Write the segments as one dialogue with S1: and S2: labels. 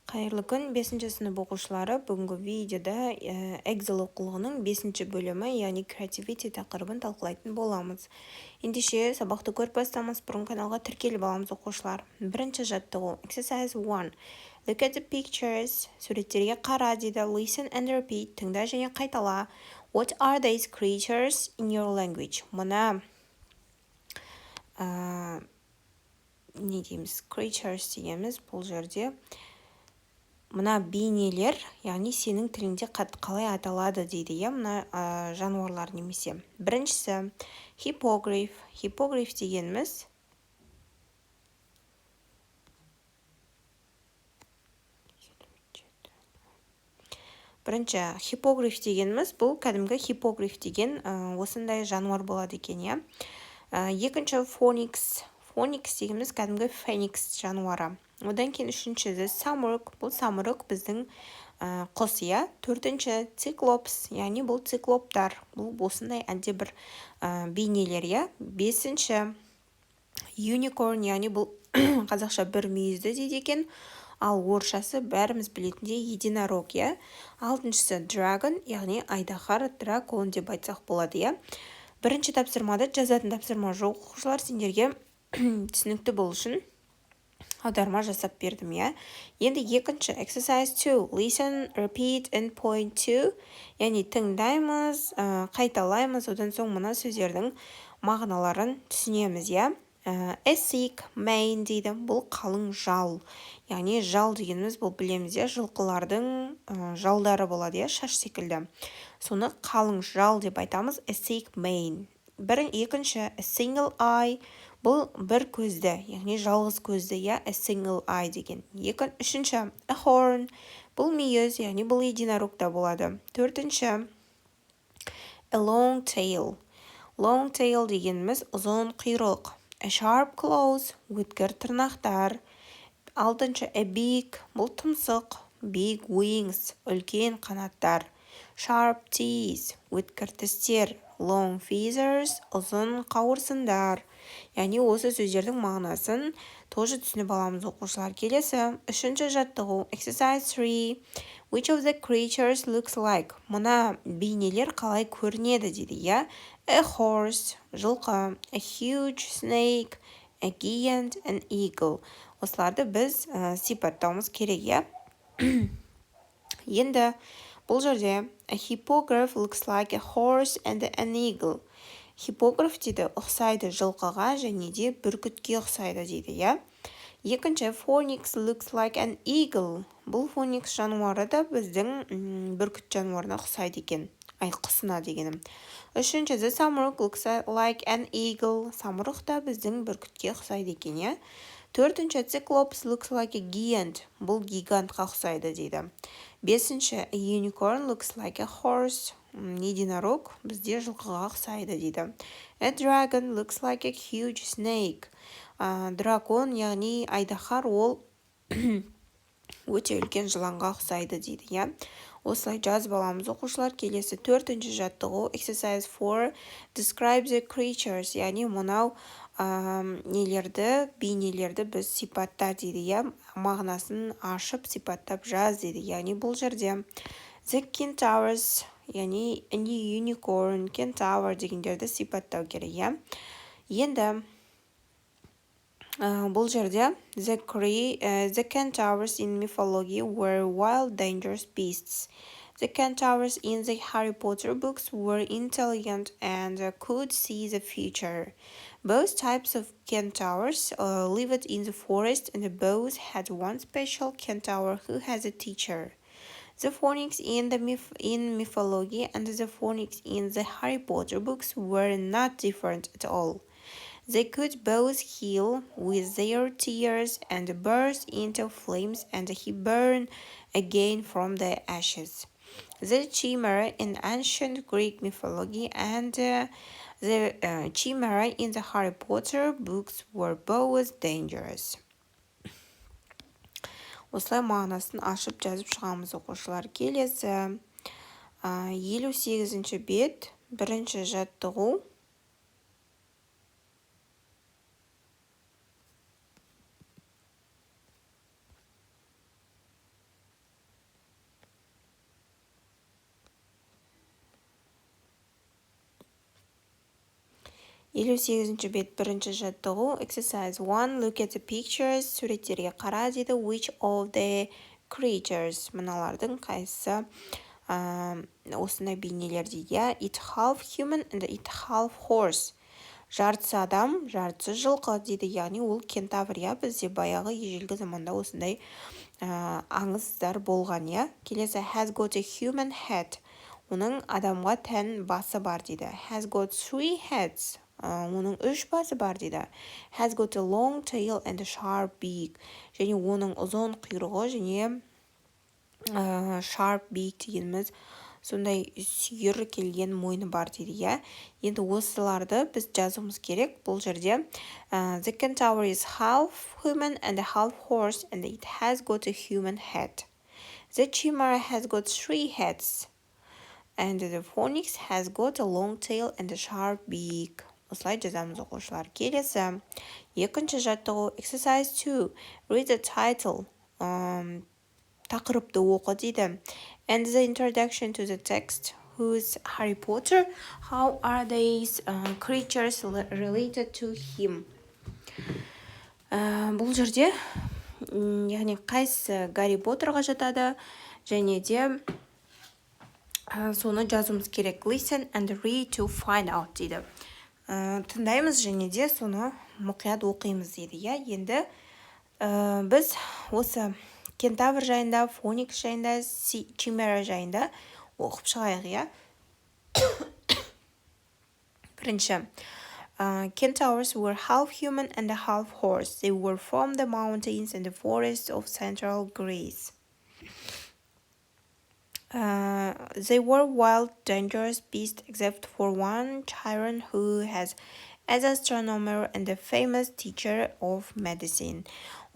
S1: Қайырлы күн, 5-ші сынып оқушылары. Бүгінгі видеода Эксел оқулығының 5-ші бөлімі, яғни Creativity тақырыбын талқылайтын боламыз. Ендеше сабақты көріп бастамас бұрын каналға тіркеліп аламыз оқушылар. Бірінші жаттығу. Exercise 1. Look at the pictures. Суреттерге қара дейді. Listen and repeat. Тыңда және қайтала. What are these creatures in your language? Мұна не дейміз? Creatures дейміз бұл жерде. Мына бейнелер, яғни сенің тіліңде қалай аталады дейді, мына жануарлар немесе. Біріншісі, hippogriff. Hippogriff дегеніміз бұл кәдімгі hippogriff деген осындай жануар болады екен, Екінші phoenix. Phoenix дегеніміз кәдімгі феникс жануары. Одан кейін үшіншісі самұрық. Бұл самұрық біздің құс, Төртінші циклопс, яғни бұл циклоптар. Бұл осындай әлде бір бейнелер, Бесінші unicorn, яғни бұл қазақша бір мүйізді дейді екен. Ал орысшасы бәріміз білетіндей единорог, Алтыншысы dragon, яғни айдаһар, дракон деп айтсақ болады, Бірінші тапсырмада жазатын тапсырма жоқ, оқушылар, сендерге түсінікті болу үшін аударма жасап бердім, Енді екінші, exercise 2, listen, repeat and point to, яғни тыңдаймыз, қайталаймыз, одан соң мына сөздердің мағыналарын түсінеміз, A thick mane дейді, бұл қалың жал. Яғни жал дегеніміз бұл білеміз, жылқылардың жалдары болады, шаш секілді. Соны қалың жал деп айтамыз, a thick mane. Екінші, a single eye, бұл бір көзді, яғни жалғыз көзді, a single eye деген. Үшінші, a horn, бұл мүйіз, яғни бұл единорогта болады. Төртінші, a long tail. Long tail дегеніміз ұзын құйрық. A sharp claws, өткір тырнақтар. Алтыншы, a big, бұл тұмсық. Big wings, үлкен қанаттар. Sharp teeth, өткір тістер. Long feathers, ұзын қауырсындар. Яғни осы сөздердің мағынасын тоже түсініп аламыз, оқушылар. Келесі, үшінші жаттығу. Exercise 3. Which of the creatures looks like? Мұна бейнелер қалай көрінеді дейді, A horse, жылқы, a huge snake, a giant, an eagle. Осыларды біз сипаттауымыз керек, Енді бұл жерде a hippogriff looks like a horse and an eagle. Hippogriff дейді ұқсайды жылқыға және де бүркітке ұқсайды дейді, Екінші, phoenix looks like an eagle. Бұл phoenix жануары да біздің бүркіт жануарына ұқсайды екен. Құсына дегенім. Үшінші, the samuruk looks like an eagle. Самұрық та біздің бүркітке ұқсайды екен, Төртінші, cyclops looks like a giant. Бұл гигантқа ұқсайды дейді. Бесінші, a unicorn looks like a horse. Единорог бізде жылқыға ұқсайды дейді. A dragon looks like a huge snake. Дракон, яғни айдаһар, ол өте үлкен жыланға ұқсайды дейді, Осылай жазып аламыз, оқушылар. Келесі төртінші жаттығу. Exercise 4. Describe the creatures, яғни мынау бейнелерді біз сипатта дейді, Мағынасын ашып сипаттап жаз дейді, яғни бұл жерде the centaurs, яғни unicorn, centaur дегендерді сипаттау керек, Енді бұл жерде the centaurs in mythology were wild, dangerous beasts. The centaurs in the Harry Potter books were intelligent and could see the future. Both types of centaurs lived in the forest, and both had one special centaur who has a teacher. The phoenix in mythology and the phoenix in the Harry Potter books were not different at all. They could both heal with their tears and burst into flames and he burned again from the ashes. The chimera in ancient Greek mythology and the chimera in the Harry Potter books were both dangerous. Осылай мағынасын ашып жазып шығамыз, оқушылар. Келесі 58-ші бет, бірінші жаттығу. 58-ші бет бірінші жаттығу. Exercise 1. Look at the pictures. Суреттерге қара дейді. Which of the creatures? Мыналардың қайсысы осындай бейнелер дейді. It half human and it half horse. Жартысы адам, жартысы жылқы дейді. Яғни ол кентавр, бізде баяғы ежелгі заманда осындай аңыздар болған, Келесі has got a human head. Оның адамға тән басы бар дейді. Has got 3 heads. Оның 3 басы бар дейді. Has got a long tail and a sharp beak. Және оның ұзын құйрығы және sharp beak дегеніміз сондай сүйір келген мойны бар дейді, Енді осыларды біз жазуымыз керек. Бұл жерде the centaur is half human and half horse and it has got a human head. The chimera has got 3 heads. And the phoenix has got a long tail and a sharp beak. Осылай жазамыз оқушылар. Келесі, екінші жаттығу. Exercise 2. Read the title. Тақырыпты оқы дейді. And the introduction to the text. Who's Harry Potter? How are these creatures related to him? Бұл жерде, яғни қайсы Гарри Поттерға жатады, және де соны жазуымыз керек. Listen and read to find out дейді. Тыңдаймыз және де соны мұқият оқимыз дейді. Енді біз осы кентавр жайында, фоникс жайында, чимера жайында оқып шығайық, Бірінші. Centaurs were half human and half horse. They were from the mountains and the forests of central Greece. They were wild, dangerous beasts except for one Chiron who has as astronomer and a famous teacher of medicine.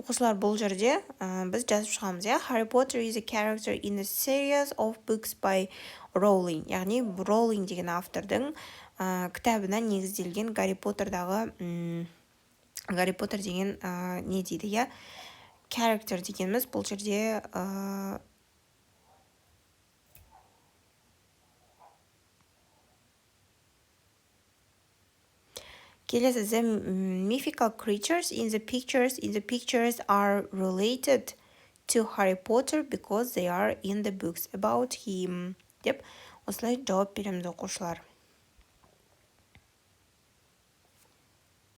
S1: Оқушылар, бұл жерде біз жазып шығамыз, Harry Potter is a character in a series of books by Rowling. Яғни Rowling деген автордың кітабына негізделген Гарри Поттердағы Гарри Поттер деген не дейді, character дегеніміз бұл жерде келесі, the mythical creatures in the pictures are related to Harry Potter because they are in the books about him. Деп осылай жауап береміз оқушылар.